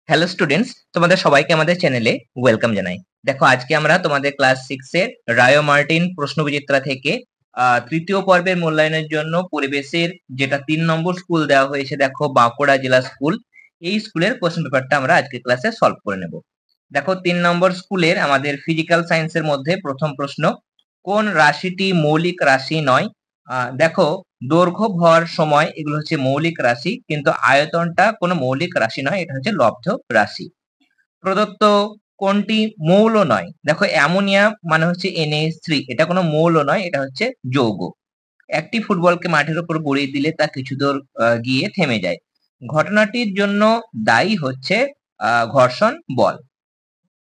Hello students, তোমাদের সবাইকে আমাদের চ্যানেলে ওয়েলকাম জানাই। দেখো, আজকে আমরা তোমাদের ক্লাস 6 এর রায়ো মার্টিন প্রশ্নবিচিত্রা থেকে তৃতীয় পর্বের মূল্যায়নের জন্য পরিবেশের যেটা 3 নম্বর স্কুল দেওয়া হয়েছে, দেখো বাঁকুড়া জেলা স্কুল, এই স্কুলের কোশ্চেন পেপারটা আমরা আজকে ক্লাসে সলভ করে নেব। দেখো, 3 নম্বর স্কুলের আমাদের ফিজিক্যাল সায়েন্সের মধ্যে প্রথম প্রশ্ন, কোন রাশিটি মৌলিক রাশি নয়? দেখো, দৈর্ঘ্য, ভর, সময় এগুলো হচ্ছে মৌলিক রাশি, কিন্তু আয়তনটা কোনো মৌলিক রাশি নয়, এটা হচ্ছে লব্ধ রাশি। প্রদত্ত কোনটি মৌল নয়? দেখো, অ্যামোনিয়া মানে হচ্ছে NaH3, এটা কোনো মৌল নয়, এটা হচ্ছে যৌগ। একটি ফুটবলকে মাঠের উপর গড়িয়ে দিলে তা কিছু দূর গিয়ে থেমে যায়। ঘটনাটির জন্য দায়ী হচ্ছে ঘর্ষণ বল।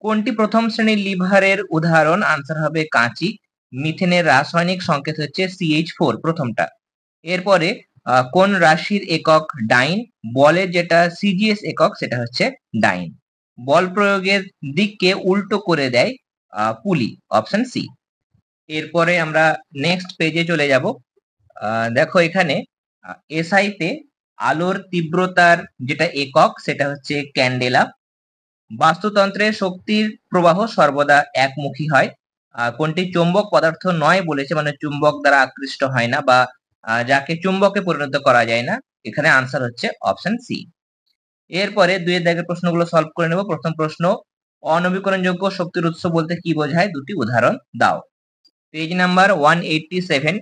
কোনটি প্রথম শ্রেণীর লিভারের উদাহরণ? আনসার হবে কাঁচি। মিথেনের রাসায়নিক সংকেত হচ্ছে CH4, প্রথমটা। এরপরে কোন রাশির একক ডাইন? বলের যেটা CGS একক সেটা হচ্ছে ডাইন। বল প্রয়োগের দিককে উল্টো করে দেয় পুলি, অপশন সি। এরপরে আমরা নেক্সট পেজে চলে যাব। দেখো, এখানে SI তে আলোর তীব্রতার যেটা একক সেটা হচ্ছে ক্যান্ডেলা। বাস্তুতন্ত্রে শক্তির প্রবাহ সর্বদা একমুখী হয়। কোনটি চৌম্বক পদার্থ নয় বলেছে, মানে চুম্বক দ্বারা আকৃষ্ট হয় না বা যাকে চুম্বকে পরিণত করা যায় না। এখানে আনসার হচ্ছে অপশন সি। এরপরে 2 এর দাগের প্রশ্নগুলো সলভ করে নেব। প্রথম প্রশ্ন, অনবীকরণযোগ্য শক্তির উৎস বলতে কি বোঝায়? দুটি উদাহরণ দাও। পেজ নাম্বার 187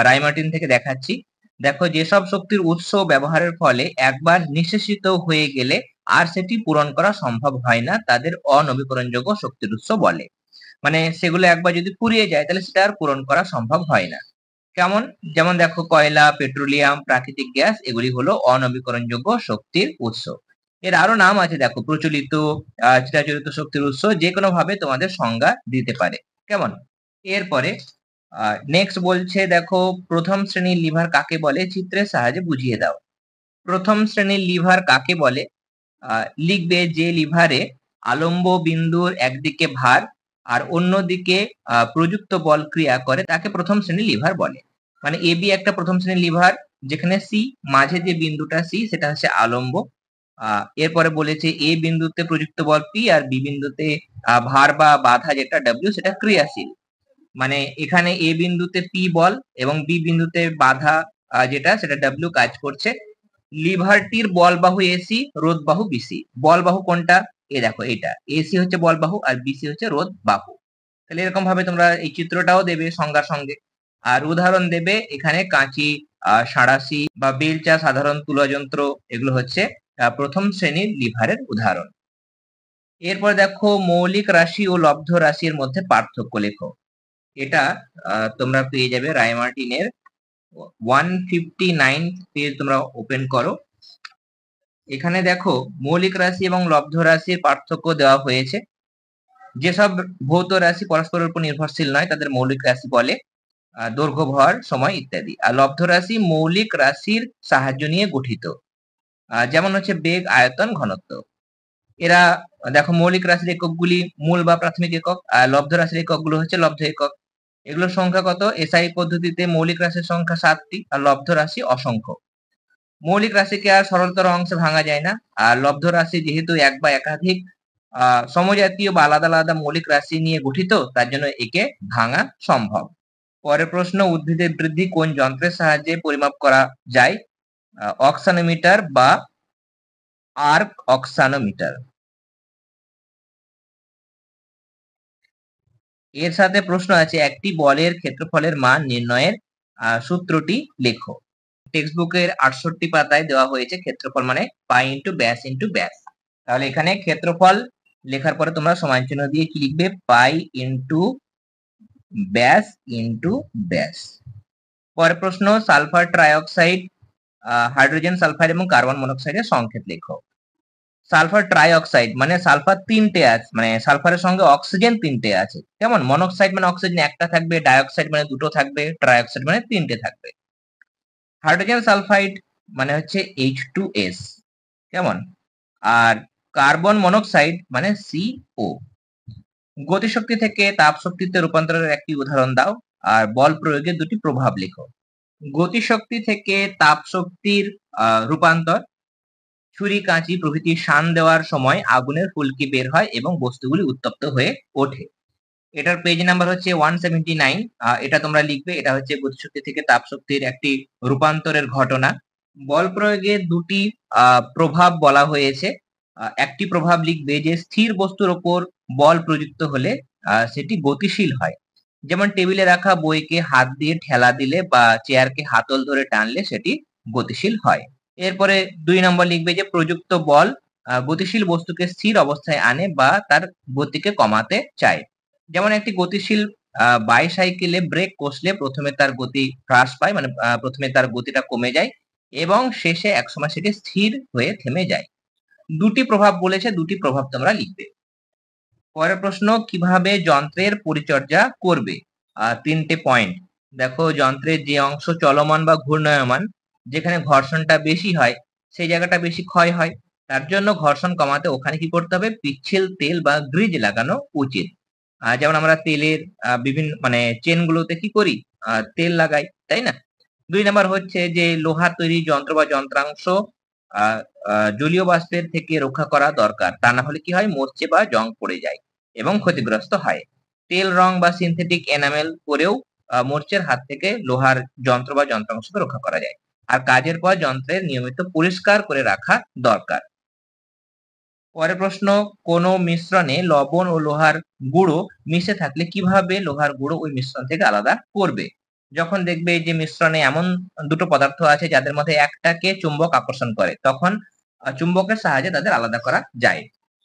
রায়মার্টিন থেকে দেখাচ্ছি। দেখো, যেসব শক্তির উৎস ব্যবহারের ফলে একবার নিঃশেষিত হয়ে গেলে আর সেটি পূরণ করা সম্ভব হয় না, তাদের অনবীকরণযোগ্য শক্তির উৎস বলে। মানে সেগুলো একবার যদি ফুরিয়ে যায় তাহলে সেটা আর পূরণ করা সম্ভব হয় না। কেমন? যেমন দেখো, কয়লা, পেট্রোলিয়াম, প্রাকৃতিক গ্যাস এগুলি হলো অনবীকরণযোগ্য শক্তির উৎস। এর আরো নাম আছে, দেখো, প্রচলিত, চিরাচরিত শক্তির উৎস, যে কোনো ভাবে তোমাদের সংজ্ঞা দিতে পারে। কেমন? এরপরে নেক্সট বলছে, দেখো, প্রথম শ্রেণীর লিভার কাকে বলে? চিত্রের সাহায্যে বুঝিয়ে দাও। প্রথম শ্রেণীর লিভার কাকে বলে? লিখবে, যে লিভারে আলম্ব বিন্দুর একদিকে ভার আর অন্যদিকে প্রযুক্ত বল ক্রিয়া করে তাকে প্রথম শ্রেণীর লিভার বলে। মানে AB একটা প্রথম শ্রেণীর লিভার, যেখানে C, মাঝে যে বিন্দুটা C সেটা হচ্ছে আলম্ব। এরপরে বলেছে A বিন্দুতে প্রযুক্ত বল P আর B বিন্দুতে ভার বা বাধা যেটা W সেটা ক্রিয়াশীল। মানে এখানে A বিন্দুতে P বল এবং B বিন্দুতে বাধা যেটা সেটা W কাজ করছে। লিভারটির বল বাহু AC, রোধ বাহু BC। বল বাহু কোনটা? দেখো, এটা AC হচ্ছে বল বাহু আর BC হচ্ছে রোধ বাহু। তাহলে এরকম ভাবে তোমরা এই চিত্রটাও দেবে সংজ্ঞার সঙ্গে, আর উদাহরণ দেবে। এখানে কাঁচি, সাঁড়াশি বা বেলচা, সাধারণ তুলা যন্ত্র, এগুলো হচ্ছে প্রথম শ্রেণীর লিভারের উদাহরণ। এরপর দেখো, মৌলিক রাশি ও লব্ধ রাশির মধ্যে পার্থক্য লেখো। এটা তোমরা পেয়ে যাবে রায়মার্টিনের 159 পেজ, তোমরা ওপেন করো। এখানে দেখো, মৌলিক রাশি এবং লব্ধ রাশির পার্থক্য দেওয়া হয়েছে। যেসব ভৌত রাশি পরস্পরের উপর নির্ভরশীল নয় তাদের মৌলিক রাশি বলে, দৈর্ঘ্য, ভর, সময় ইত্যাদি। আর লব্ধ রাশি মৌলিক রাশির সাহায্য নিয়ে গঠিত, যেমন হচ্ছে বেগ, আয়তন, ঘনত্ব। এরা, দেখো, মৌলিক রাশির এককগুলি মূল বা প্রাথমিক একক, আর লব্ধ রাশির এককগুলো হচ্ছে লব্ধ একক। এগুলোর সংখ্যা কত? SI পদ্ধতিতে মৌলিক রাশির সংখ্যা 7টি আর লব্ধ রাশি অসংখ্য। মৌলিক রাশিকে আর সরলতর অংশে ভাঙা যায় না, আর লব্ধ রাশি যেহেতু এক বা একাধিক সমজাতীয় বা আলাদা আলাদা মৌলিক রাশি নিয়ে গঠিত, তার জন্য একে ভাঙা সম্ভব। পরের প্রশ্ন, উদ্ভিদের বৃদ্ধি কোন যন্ত্রের সাহায্যে পরিমাপ করা যায়? অক্সানোমিটার বা আর্ক অক্সানোমিটার। এর সাথে প্রশ্ন আছে, একটি বলের ক্ষেত্রফলের মান নির্ণয়ের সূত্রটি লেখো। টেক্সট বুকের 68 পাতায় দেওয়া হয়েছে ক্ষেত্রফল মানে পাই ইন্টু ব্যাস ইন্টু ব্যাস। তাহলে এখানে ক্ষেত্রফল লেখার পরে তোমরা সমান চিহ্ন দিয়ে কি লিখবে? পাই ইন্টু ব্যাস ইন্টু ব্যাস। পরের প্রশ্ন, সালফার ট্রাইঅক্সাইড, হাইড্রোজেন সালফাইড এবং কার্বন মনোক্সাইডের সংকেত লেখো। সালফার ট্রাইঅক্সাইড মানে সালফার 3টে আছে, মানে সালফারের সঙ্গে অক্সিজেন 3টে আছে। কেমন? মনোক্সাইড মানে অক্সিজেন একটা থাকবে, ডাইঅক্সাইড মানে 2টো থাকবে, ট্রাইঅক্সাইড মানে 3টে থাকবে। হাইড্রোজেন সালফাইড মানে হচ্ছে H2S। কেমন? আর কার্বন মনোক্সাইড মানে CO। গতিশক্তি থেকে তাপ শক্তিতে রূপান্তরের একটি উদাহরণ দাও আর বল প্রয়োগের দুটি প্রভাব লেখো। গতিশক্তি থেকে তাপ শক্তির রূপান্তর, ছুরি, কাঁচি প্রভৃতি শান দেওয়ার সময় আগুনের ফুলকি বের হয় এবং বস্তুগুলি উত্তপ্ত হয়ে ওঠে। এটার পেজ নাম্বার হচ্ছে 179। এটা তোমরা লিখবে। এটা হচ্ছে গতিশক্তি থেকে তাপশক্তির একটি রূপান্তরের ঘটনা। বল প্রয়োগের দুটি প্রভাব বলা হয়েছে। একটি প্রভাব লিখবে যে স্থির বস্তুর ওপর বল প্রযুক্ত হলে সেটি গতিশীল হয়। যেমন টেবিলে রাখা বইকে হাত দিয়ে ঠেলা দিলে বা চেয়ারকে হাতল ধরে টানলে সেটি গতিশীল হয়। এরপরে 2 নম্বর লিখবে যে প্রযুক্ত বল গতিশীল বস্তুকে স্থির অবস্থায় আনে বা তার গতিকে কমাতে চায়। যেমন একটি গতিশীল বাইসাইকেলে ব্রেক কষলে প্রথমে তার গতি হ্রাস পায়, মানে প্রথমে তার গতিটা কমে যায় এবং শেষে একসময় সেটি স্থির হয়ে থেমে যায়। দুটি প্রভাব বলেছে, দুটি প্রভাব তোমরা লিখবে। পরের প্রশ্ন, কিভাবে যন্ত্রের পরিচর্যা করবে? 3টে পয়েন্ট। দেখো, যন্ত্রের যে অংশ চলমান বা ঘূর্ণায়মান, যেখানে ঘর্ষণটা বেশি হয় সেই জায়গাটা বেশি ক্ষয় হয়। তার জন্য ঘর্ষণ কমাতে ওখানে কি করতে হবে? পিচ্ছিল তেল বা গ্রিজ লাগানো উচিত। যেমন আমরা তেলের বিভিন্ন মানে চেন গুলোতে কি করি? তেল লাগাই, তাই না? 2 নাম্বার হচ্ছে যে লোহার তৈরি যন্ত্র বা যন্ত্রাংশ জলীয় বাষ্পের থেকে রক্ষা করা দরকার। তা না হলে কি হয়? মরচে বা জং পড়ে যায় এবং ক্ষতিগ্রস্ত হয়। তেল রং বা সিনথেটিক এনামেল করেও মরচের হাত থেকে লোহার যন্ত্র বা যন্ত্রাংশকে রক্ষা করা যায়। আর কাজের পর যন্ত্রের নিয়মিত পরিষ্কার করে রাখা দরকার। পরের প্রশ্ন, কোন মিশ্রণে লবণ ও লোহার গুঁড়ো মিশে থাকলে কিভাবে লোহার গুঁড়ো ওই মিশ্রণ থেকে আলাদা করবে? যখন দেখবে যে মিশ্রণে এমন দুটো পদার্থ আছে যাদের মধ্যে একটাকে চুম্বক আকর্ষণ করে, তখন চুম্বকের সাহায্যে তাদের আলাদা করা যায়।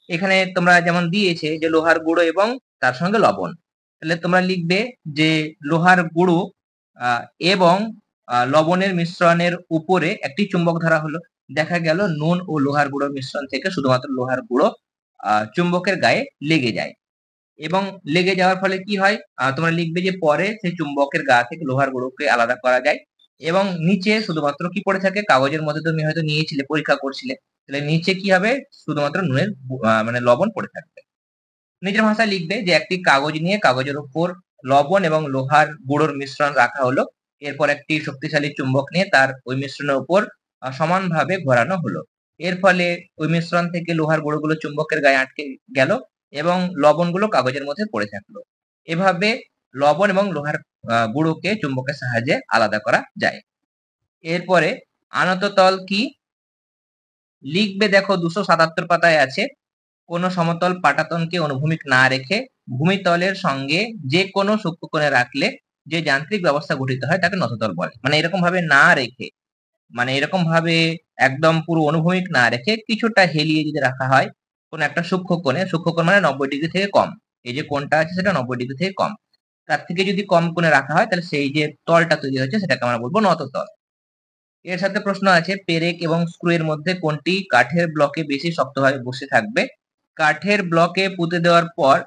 এখানে তোমরা যেমন দিয়েছে যে লোহার গুঁড়ো এবং তার সঙ্গে লবণ, তাহলে তোমরা লিখবে যে লোহার গুঁড়ো এবং লবণের মিশ্রণের উপরে একটি চুম্বক ধরা হলো। দেখা গেল নুন ও লোহার গুঁড়োর মিশ্রণ থেকে শুধুমাত্র লোহার গুঁড়ো চুম্বকের গায়ে লেগে যায় এবং লেগে যাওয়ার ফলে কি হয়? তোমরা লিখবে যে পরে সেই চুম্বকের গা থেকে লোহার গুঁড়োকে আলাদা করা যায় এবং নিচে শুধুমাত্র কি পড়ে থাকে? কাগজের মধ্যে তুমি হয়তো নিয়েছিলে, পরীক্ষা করছিলে, তাহলে নিচে কি হবে? শুধুমাত্র নুনের মানে লবণ পড়ে থাকবে। নিজের ভাষায় লিখবে যে একটি কাগজ নিয়ে কাগজের উপর লবণ এবং লোহার গুঁড়োর মিশ্রণ রাখা হলো। এরপর একটি শক্তিশালী চুম্বক নিয়ে তার ওই মিশ্রণের উপর সমানভাবে ঘোরানো হলো। এর ফলে ওই মিশ্রণ থেকে লোহার গুঁড়োগুলো চুম্বকের গায়ে আটকে গেল এবং লবণগুলো কাগজের মধ্যে পড়ে থাকলো। এভাবে লবণ এবং লোহার গুঁড়োকে চুম্বকের সাহায্যে আলাদা করা যায়। এরপরে আনত তল কি? লিখবে, দেখো 277 পাতায় আছে। কোন সমতল পাটাতনকে অনুভূমিক না রেখে ভূমিতলের সঙ্গে যে কোনো সূক্ষ্মকোণে রাখলে যে যান্ত্রিক ব্যবস্থা গঠিত হয় তাকে নততল বলে। মানে এরকম ভাবে না রেখে, মানে এরকম ভাবে একদম পুরো অনুভূমিক না রেখে কিছুটা হেলিয়ে যদি রাখা হয় কোন একটা সূক্ষ্মকোণে, সূক্ষ্মকোণ মানে 90 ডিগ্রি থেকে কম, এই যে কোণটা আছে সেটা 90 ডিগ্রি থেকে কম, তার থেকে যদি কম কোণে রাখা হয় তাহলে সেই যে তলটা তৈরি হচ্ছে সেটাকে আমরা বলবো নততল। এর সাথে প্রশ্ন আছে, পেরেক এবং স্ক্রু এর মধ্যে কোনটি কাঠের ব্লকে বেশি শক্তভাবে বসে থাকবে? কাঠের ব্লকে পুঁতে দেওয়ার পর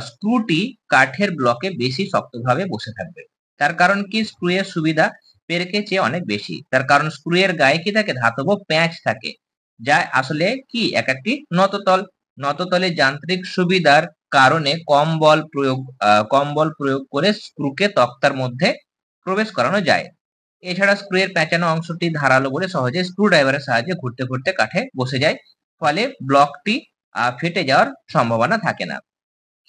স্ক্রুটি কাঠের ব্লকে বেশি শক্তভাবে বসে থাকবে। তার কারণ কি? স্ক্রু এর সুবিধা পেরেকের চেয়ে অনেক বেশি। তার কারণ স্ক্রু এর গায়ে কি থাকে? ধাতব প্যাঁচ থাকে, যা আসলে কি এক একটি নততল। নততলে যান্ত্রিক সুবিধার কারণে কম বল প্রয়োগ করে স্ক্রুকে তক্তার মধ্যে প্রবেশ করানো যায়। এছাড়া স্ক্রু এর প্যাঁচানো অংশটি ধারালো বলে সহজে স্ক্রু ড্রাইভারের সাহায্যে ঘুরতে ঘুরতে কাঠে বসে যায়, ফলে ব্লকটি ফেটে যাওয়ার সম্ভাবনা থাকে না।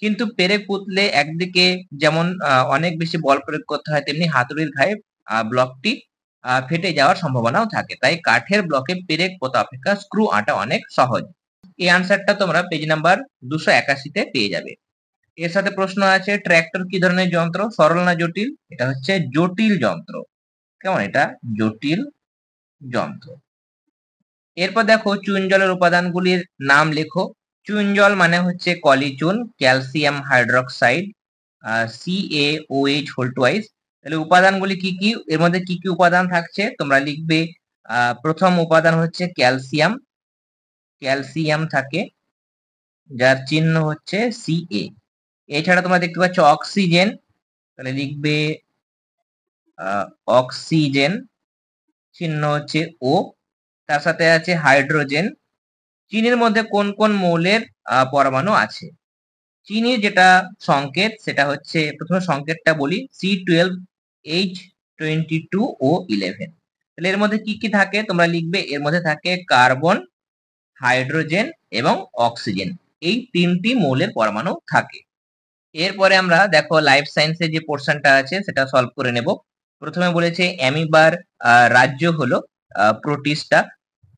কিন্তু পেরেক পুতলে একদিকে যেমন অনেক বেশি বল প্রয়োগ করতে হয়, তেমনি হাতুড়ির ঘায়ে ব্লকটি ফেটে যাওয়ার সম্ভাবনাও থাকে। তাই কাঠের ব্লকে পেরেক পোতা অপেক্ষা স্ক্রু আঁটা অনেক সহজ। এই আনসারটা তোমরা পেজ নাম্বার 281 তে পেয়ে যাবে। এর সাথে প্রশ্ন আছে, ট্র্যাক্টর কি ধরনের যন্ত্র? সরল না জটিল? এটা হচ্ছে জটিল যন্ত্র। কেমন? এটা জটিল যন্ত্র। এরপর দেখো, চুন জলের উপাদানগুলির নাম লেখো। চুন জল মানে হচ্ছে কলিচুন, ক্যালসিয়াম হাইড্রোক্সাইড, CaOH2। তাহলে উপাদানগুলি কি কি? এর মধ্যে কি কি উপাদান থাকছে তোমরা লিখবে। প্রথম উপাদান হচ্ছে ক্যালসিয়াম। ক্যালসিয়াম থাকে, যার চিহ্ন হচ্ছে Ca। এছাড়া তোমরা দেখতে পাচ্ছ অক্সিজেন, তাহলে লিখবে অক্সিজেন, চিহ্ন হচ্ছে O। তার সাথে আছে হাইড্রোজেন। চিনির মধ্যে কোন কোন মৌলের পরমাণু আছে? চিনির যেটা সংকেত সেটা হচ্ছে, প্রথমে সংকেতটা বলি, C12H22O11। তাহলে এর মধ্যে কি কি থাকে তোমরা লিখবে। এর মধ্যে থাকে কার্বন, হাইড্রোজেন এবং অক্সিজেন, এই 3টি মৌলের পরমাণু থাকে। এরপরে আমরা দেখো লাইফ সায়েন্সের যে পোর্শনটা আছে সেটা সলভ করে নেব। প্রথমে বলেছে অ্যামিবার রাজ্য হলো প্রোটিস্টা।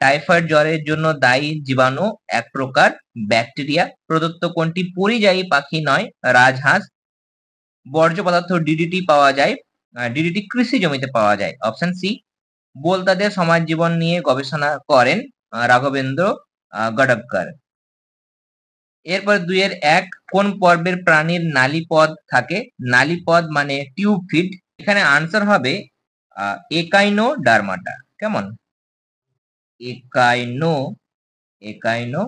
টাইফয়েড জ্বরের জন্য দায়ী জীবাণু এক প্রকার ব্যাকটেরিয়া। প্রদত্ত কোনটি পরিযায়ী পাখি নয় রাজহাঁস। বর্জ্য পদার্থ ডিডিটি পাওয়া যায়, ডিডিটি কৃষি জমিতে পাওয়া যায়, অপশন সি। বোলতাদের সমাজ জীবন নিয়ে গবেষণা করেন রাঘবেন্দ্র গডকর। এরপর 2-1 কোন পর্বের প্রাণীর নালীপদ থাকে? নালীপদ মানে টিউব ফিট। এখানে আনসার হবে একাইনোডার্মাটা। কেমন? একাইনোডার্মাটা।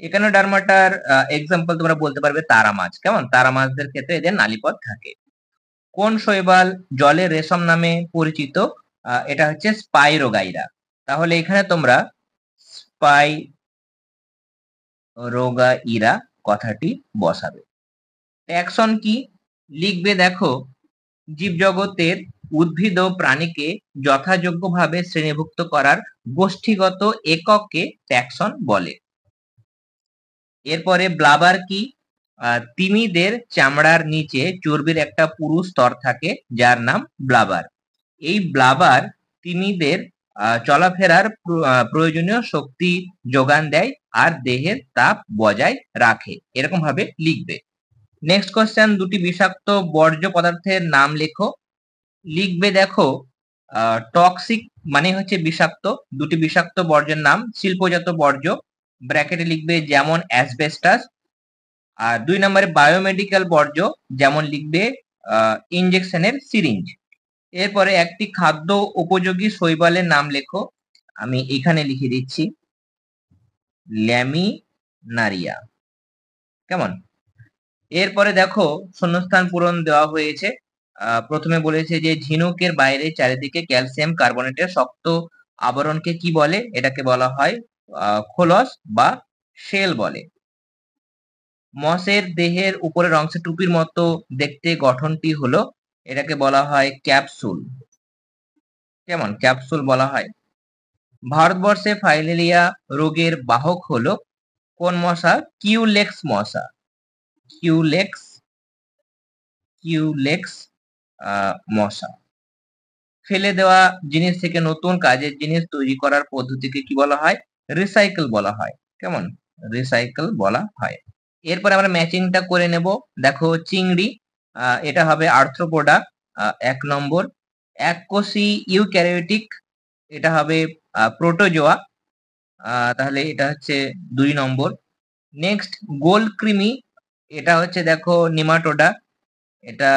একাইনোডার্মাটার এক্সাম্পল তোমরা বলতে পারবে তারা মাছ। কেমন? তারা মাছদের ক্ষেত্রে এদের নালীপদ থাকে। কোন শৈবাল জলের রেশম নামে পরিচিত? এটা হচ্ছে স্পাইরোগাইরা। তাহলে এখানে তোমরা স্পাইরোগাইরা কথাটি বসাবে। ট্যাক্সন কি? লিখবে দেখো জীবজগতের উদ্ভিদ ও প্রাণীকে যথাযোগ্যভাবে শ্রেণীভুক্ত করার গোষ্ঠীগত এককে ট্যাক্সন বলে। এরপরে ব্লাবার কি? তিমিদের চামড়ার নিচে চর্বির একটা পুরু স্তর থাকে যার নাম ব্লাবার। এই ব্লাবার তিমিদের চলাফেরার প্রয়োজনীয় শক্তি যোগান দেয় আর দেহের তাপ বজায় রাখে, এরকম ভাবে লিখবে। নেক্সট কোশ্চেন, দুটি বিষাক্ত বর্জ্য পদার্থের নাম লেখো। লিখবে দেখো টক্সিক মানে হচ্ছে বিষাক্ত। দুটি বিষাক্ত বর্জ্যের নাম শিল্পজাত বর্জ্য, ব্র্যাকেটে লিখবে যেমন অ্যাসবেস্টাস। আর 2 নম্বরে বায়োমেডিক্যাল বর্জ্য, যেমন লিখবে ইনজেকশনের সিরিঞ্জ। এরপরে একটি খাদ্য উপযোগী শৈবালের নাম লেখো। আমি এখানে লিখে দিচ্ছি ল্যামিনারিয়া। কেমন? এরপরে দেখো শূন্যস্থান পূরণ দেওয়া হয়েছে। প্রথমে বলেছে যে ঝিনুকের বাইরে চারিদিকে ক্যালসিয়াম কার্বনেটের শক্ত আবরণকে কি বলে? এটাকে বলা হয় খোলস বা শেল বলে। মসের দেহের উপরের অংশে টুপির মতো দেখতে গঠনটি হলো, এটাকে বলা হয় ক্যাপসুল। কেমন? ক্যাপসুল বলা হয়। ভারতবর্ষে ফাইলেরিয়া রোগের বাহক হলো কোন মশা? কিউলেক্স মশা। কিউলেক্স মশা। ফেলে দেওয়া জিনিস থেকে নতুন কাজের জিনিস তৈরি করার পদ্ধতিকে কি বলা হয়? রিসাইকেল বলা হয়। কেমন? রিসাইকেল বলা হয়। এরপর আমরা ম্যাচিংটা করে নেব। দেখো চিংড়ি, এটা হবে আর্থ্রোপোডা 1 নম্বর। এককোষী ইউক্যারিওটিক, এটা হবে প্রোটোজোয়া, তাহলে এটা হচ্ছে 2 নম্বর। নেক্সট গোল কৃমি, এটা হচ্ছে দেখো নিমাটোডা, এটা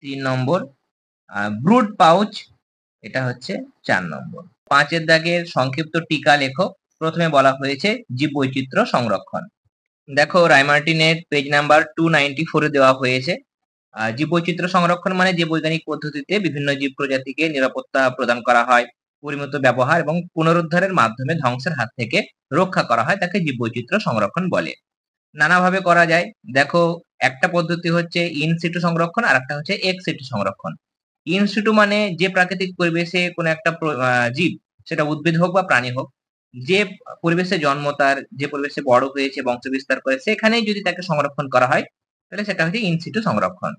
3 নম্বর। ব্রুড পাউচ, এটা হচ্ছে 4 নম্বর। 5 দাগের সংক্ষিপ্ত টিকা লেখো। প্রথমে বলা হয়েছে জীববৈচিত্র্য সংরক্ষণ। দেখো রায়মার্টিনের পেজ নাম্বার 294 দেওয়া হয়েছে। জীববৈচিত্র্য সংরক্ষণ মানে যে বৈজ্ঞানিক পদ্ধতিতে বিভিন্ন জীব প্রজাতিকে নিরাপত্তা প্রদান করা হয়, পরিমিত ব্যবহার এবং পুনরুদ্ধারের মাধ্যমে ধ্বংসের হাত থেকে রক্ষা করা হয়, তাকে জীববৈচিত্র্য সংরক্ষণ বলে। নানাভাবে করা যায়। দেখো একটা পদ্ধতি হচ্ছে ইন সিটু সংরক্ষণ, আর একটা হচ্ছে এক্স সিটু সংরক্ষণ। ইন সিটু মানে যে প্রাকৃতিক পরিবেশে কোনো একটা জীব, সেটা উদ্ভিদ হোক বা প্রাণী হোক, যে পরিবেশে জন্ম তার, যে পরিবেশে বড় হয়েছে, বংশ বিস্তার করে, সেখানেই যদি তাকে সংরক্ষণ করা হয় তাহলে সেটা হচ্ছে ইন সিটু সংরক্ষণ।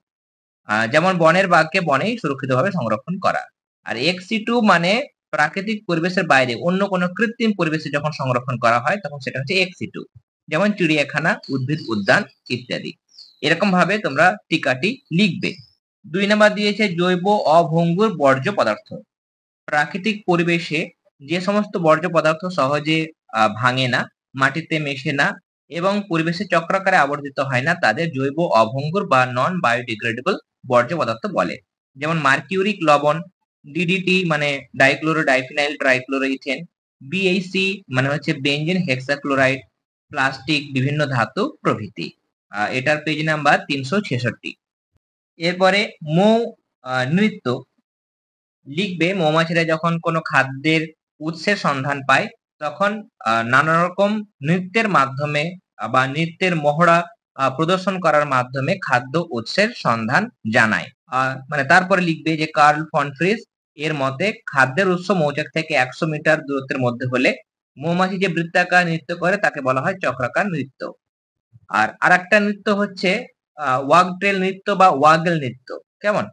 যেমন বনের বাঘকে বনেই সুরক্ষিতভাবে সংরক্ষণ করা। আর এক্স সিটু মানে প্রাকৃতিক পরিবেশের বাইরে অন্য কোনো কৃত্রিম পরিবেশে যখন সংরক্ষণ করা হয় তখন সেটা হচ্ছে এক্স সিটু, যেমন চিড়িয়াখানা, উদ্ভিদ উদ্যান ইত্যাদি। এরকম ভাবে তোমরা টিকাটি লিখবে। 2 নম্বর দিয়েছে জৈব অভঙ্গুর বর্জ্য পদার্থ। প্রাকৃতিক পরিবেশে যে সমস্ত বর্জ্য পদার্থ সহজে ভাঙে না, মাটিতে মেশে না এবং পরিবেশে চক্রাকারে আবর্তিত হয় না, তাদের জৈব অভঙ্গুর বা নন বায়োডিগ্রেডেবল বর্জ্য পদার্থ বলে। যেমন মার্কিউরিক লবণ, ডিডিটি মানে ডাইক্লোরো ডাইফিনাইল ট্রাইক্লোরোইথেন, বিএইচসি মানে হচ্ছে বেনজিন হেক্সাক্লোরাইড, প্লাস্টিক, বিভিন্ন ধাতু প্রভৃতি। এটার পেজ নাম্বার 366। এরপরে মৌ নৃত্য লিখবে মৌমাছিরা যখন কোনো খাদ্যের উৎসের সন্ধান পায় তখন নানা রকম নৃত্যের মাধ্যমে বা নৃত্যের মহড়া প্রদর্শন করার মাধ্যমে খাদ্য উৎসের সন্ধান জানায়। মানে তারপরে লিখবে যে কার্ল ফন ফ্রিস এর মতে খাদ্যের উৎস মৌচাক থেকে 100 মিটার দূরত্বের মধ্যে হলে মৌমাছি যে বৃত্তাকার নৃত্য করে তাকে বলা হয় চক্রাকার নৃত্য। আর আরেকটা নৃত্য হচ্ছে ওয়াগটেল নৃত্য বা ওয়াগেল নৃত্য। কেমন?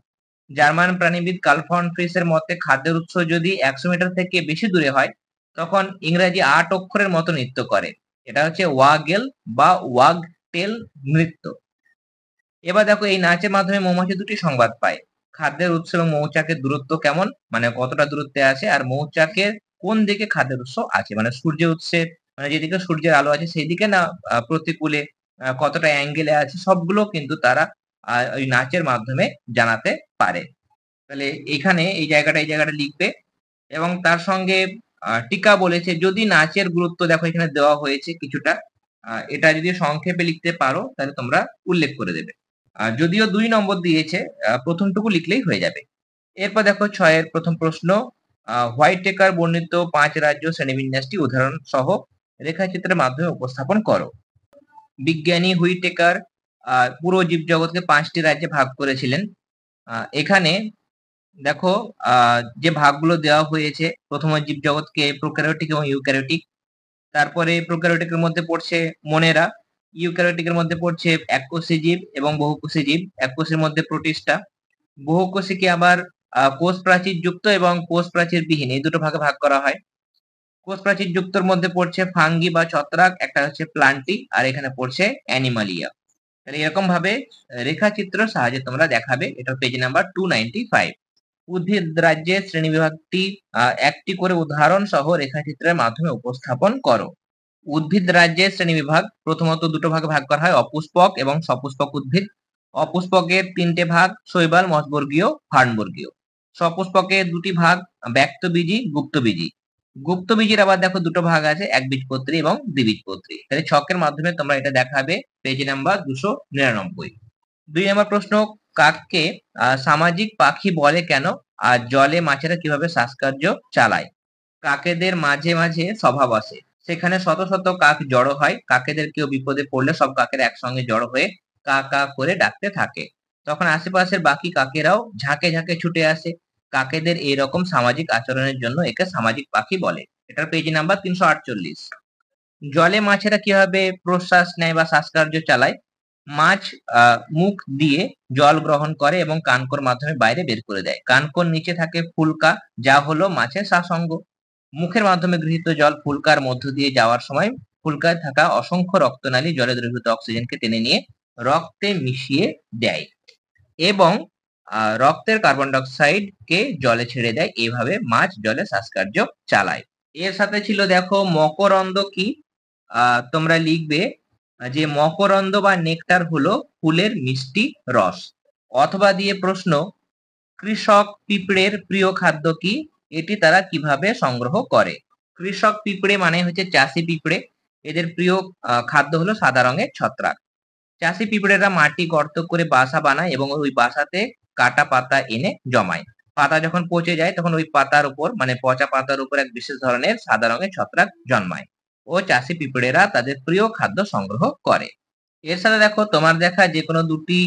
জার্মান প্রাণীবিদ কার্ল ফন ফ্রিসের মতে খাদ্যের উৎস যদি 100 মিটার থেকে বেশি দূরে হয় তখন ইংরেজি 8 অক্ষরের মতো নৃত্য করে। এটা হচ্ছে ওয়াগেল বা ওয়াগটেল নৃত্য। এবার দেখো এই নাচের মাধ্যমে মৌমাছি দুটি সংবাদ পায়। খাদ্যের উৎস এবং মৌচাকের দূরত্ব কেমন, মানে কতটা দূরত্বে আছে, আর মৌচাকের কোন দিকে খাদ্যের উৎস আছে, মানে সূর্যের উৎসের মানে যেদিকে সূর্যের আলো আছে সেই দিকে না প্রতিকূলে, কতটা অ্যাঙ্গেলে আছে, সবগুলো কিন্তু তারা ওই নাচের মাধ্যমে জানাতে পারে। তাহলে এখানে এই জায়গাটা লিখবে এবং তার সঙ্গে টিকা বলেছে যদি নাচের গুরুত্ব দেখো এখানে দেওয়া হয়েছে কিছুটা, এটা যদি সংক্ষেপে লিখতে পারো তাহলে তোমরা উল্লেখ করে দেবে। যদিও 2 নম্বর দিয়েছে, প্রথমটুকু লিখলেই হয়ে যাবে। এরপর দেখো 6 এর প্রথম প্রশ্ন, হোয়াইটেকার বর্ণিত 5 রাজ্য শ্রেণীবিন্যাসটি উদাহরণ সহ রেখাচিত্রের মাধ্যমে উপস্থাপন করো। বিজ্ঞানী হুইটেকার পুরো জীবজগৎকে 5টি রাজ্যে ভাগ করেছিলেন। এখানে দেখো যে ভাগগুলো দেওয়া হয়েছে, প্রথমে জীবজগৎকে প্রোক্যারিওটিক এবং ইউক্যারিওটিক, তারপরে প্রোক্যারিওটিকের মধ্যে পড়ছে মোনেরা, ইউক্যারিওটিকের মধ্যে পড়ছে এককোষী জীব এবং বহুকোষী জীব, এককোষীর মধ্যে প্রোটিস্টা, বহুকোষীকে আবার কোষ প্রাচীর যুক্ত এবং কোষ প্রাচীর বিহীন এই দুটো ভাগে ভাগ করা হয়। কোষ প্রাচীর যুক্তর মধ্যে পড়ছে ফাঙ্গি বা ছত্রাক, একটা হচ্ছে প্লান্টি, আর এখানে পড়ছে অ্যানিমালিয়া। তাহলে এরকম ভাবে রেখাচিত্র সাহায্যে তোমরা দেখাবে। এটা পেজ নাম্বার 295। উদ্ভিদ রাজ্যের শ্রেণীবিভাগটি একটি করে উদাহরণ সহ রেখাচিত্রের মাধ্যমে উপস্থাপন করো। উদ্ভিদ রাজ্যের শ্রেণীবিভাগ প্রথমত দুটো ভাগে ভাগ করা হয়, অপুষ্পক এবং সপুষ্পক উদ্ভিদ। অপুষ্পকের 3টে ভাগ, শৈবাল, মধ্যবর্গীয়, ফার্নবর্গীয়। সপুষ্পকের 2টি ভাগ, ব্যক্তবীজী, গুপ্তবীজী। গুপ্তবীজীর আবার দেখো দুটো ভাগ আছে, একবীজপত্রী এবং দ্বিবীজপত্রী। তাহলে ছকের মাধ্যমে তোমরা এটা দেখাবে, পেজ নাম্বার 299। 2 নম্বর প্রশ্ন, কাককে সামাজিক পাখি বলে কেন, আর জলে মাছেরা কিভাবে শ্বাসকার্য চালায়? কাকেদের মাঝে মাঝে সভা বসে, সেখানে শত শত কাক জড়ো হয়। কাকেদের কেউ বিপদে পড়লে সব কাকের একসঙ্গে জড়ো হয়ে কা কা করে ডাকতে থাকে। তখন আশেপাশের বাকি কাকেরাও ঝাঁকে ঝাঁকে ছুটে আসে। কাকেদের এইরকম সামাজিক আচরণের জন্য একে সামাজিক পাখি বলে। এটার পেজ নাম্বার 348। জলে মাছেরা কিভাবে প্রশ্বাস নেয় বা শ্বাসকার্য চালায়? মাছ মুখ দিয়ে জল গ্রহণ করে এবং কানকোর মাধ্যমে বাইরে বের করে দেয়। কানকোর নিচে থাকে ফুলকা, যা হলো মাছের শ্বাসঅঙ্গ। মুখের মাধ্যমে গৃহীত জল ফুলকার মধ্য দিয়ে যাওয়ার সময় ফুলকায় থাকা অসংখ্য রক্তনালী জলে দ্রবীভূত অক্সিজেনকে টেনে নিয়ে রক্তে মিশিয়ে দেয় এবং রক্তের কার্বন ডাইঅক্সাইড কে জলে ছেড়ে দেয়। এইভাবে মাছ জলে শ্বাসকার্য চালায়। এর সাথে ছিল দেখো মকরন্দ কি, তোমরা লিখবে যে মকরন্দ বা নেকটার হলো ফুলের মিষ্টি রস। অথবা দিয়ে প্রশ্ন, কৃষক পিঁপড়ের প্রিয় খাদ্য কি, এটি তারা কিভাবে সংগ্রহ করে? কৃষক পিঁপড়ে মানে হচ্ছে চাষি পিঁপড়ে, এদের প্রিয় খাদ্য হলো সাদা রঙের ছত্রাক। চাষি পিঁপড়েরা মাটি গর্ত করে বাসা বানায় এবং ওই বাসাতে কাটা পাতা এনে জমায়। পাতা যখন পচে যায় তখন ওই পাতার উপর মানে পচা পাতার উপর এক বিশেষ ধরনের সাদা রঙের ছত্রাক জন্মায় ও চাষি পিঁপড়েরা তাদের প্রিয় খাদ্য সংগ্রহ করে। এর সাথে দেখো তোমার দেখা যে কোনো দুটি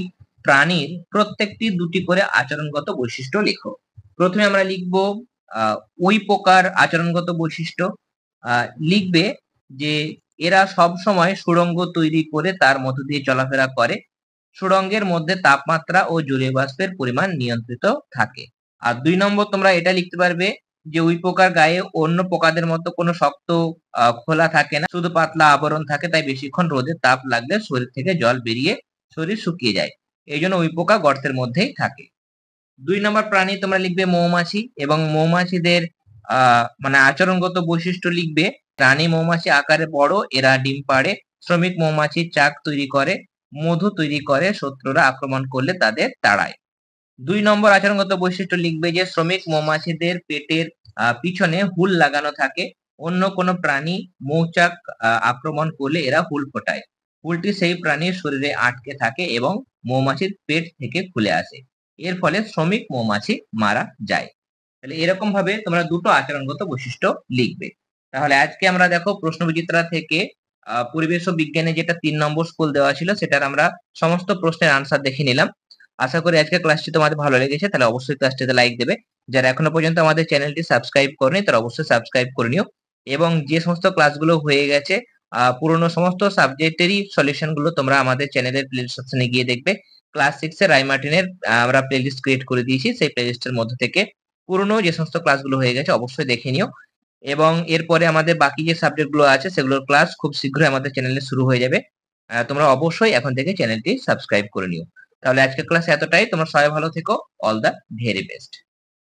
প্রাণীর প্রত্যেকটি দুটি করে আচরণগত বৈশিষ্ট্য লেখো। প্রথমে আমরা লিখবো ওই পোকার আচরণগত বৈশিষ্ট্য। লিখবে যে এরা সব সময় সুড়ঙ্গ তৈরি করে তার মধ্য দিয়ে চলাফেরা করে। সুড়ঙ্গের মধ্যে তাপমাত্রা ও জলীয় বাষ্পের পরিমাণ নিয়ন্ত্রিত থাকে। আর 2 নম্বর তোমরা এটা লিখতে পারবে যে ওই পোকার গায়ে অন্য পোকাদের মতো কোনো শক্ত খোলা থাকে না, শুধু পাতলা আবরণ থাকে, তাই বেশিক্ষণ রোদের তাপ লাগলে শরীর থেকে জল বেরিয়ে শরীর শুকিয়ে যায়। এই জন্য ওই পোকা গর্তের মধ্যেই থাকে। 2 নম্বর প্রাণী তোমরা লিখবে মৌমাছি এবং মৌমাছিদের মানে আচরণগত বৈশিষ্ট্য লিখবে। রানী মৌমাছি আকারে বড়, এরা ডিম পাড়ে। শ্রমিক মৌমাছি চাক তৈরি করে, মধু তৈরি করে, শত্রুরা আক্রমণ করলে তাদের তাড়ায়। 2 নম্বর আচরণগত বৈশিষ্ট্য লিখবে যে শ্রমিক মৌমাছিদের পেটের পিছনে হুল লাগানো থাকে। অন্য কোনো প্রাণী মৌচাক আক্রমণ করলে এরা হুল ফোটায়। হুলটি সেই প্রাণীর শরীরে আটকে থাকে এবং মৌমাছির পেট থেকে খুলে আসে। এর ফলে শ্রমিক মৌমাছি মারা যায়। তাহলে এরকম ভাবে তোমরা দুটো আচরণগত বৈশিষ্ট্য লিখবে। তাহলে আজকে আমরা দেখো প্রশ্নবিচিত্রা থেকে পরিবেশ ও বিজ্ঞানে যেটা 3 নম্বর স্কুল দেওয়া ছিল সেটার আমরা সমস্ত প্রশ্নের আনসার দেখে নিলাম। আশা করি আজকে ক্লাসটি তোমাদের ভালো লেগেছে। তাহলে অবশ্যই ক্লাসটিতে লাইক দেবে। যারা এখনো পর্যন্ত আমাদের চ্যানেলটি সাবস্ক্রাইব করনি তারা অবশ্যই সাবস্ক্রাইব করে নিও এবং যে সমস্ত ক্লাসগুলো হয়ে গেছে পুরনো সমস্ত সাবজেক্টেরই সলিউশন গুলো তোমরা আমাদের চ্যানেলের প্লেলিস্ট অপশনে গিয়ে দেখবে। ক্লাস 6 এর রায় মার্টিনের আমরা প্লেলিস্ট ক্রিয়েট করে দিয়েছি। সেই প্লেলিস্টের মধ্যে থেকে পুরনো যে সমস্ত ক্লাসগুলো হয়ে গেছে অবশ্যই দেখে নিও। এবং এরপরে আমাদের বাকি যে সাবজেক্ট গুলো আছে সেগুলোর ক্লাস খুব শীঘ্রই আমাদের চ্যানেলে শুরু হয়ে যাবে। তোমরা অবশ্যই এখন থেকে চ্যানেলটি সাবস্ক্রাইব করে নিও। তাহলে আজকের ক্লাস এতটাই। তোমরা সবাই ভালো থেকো। All the very best.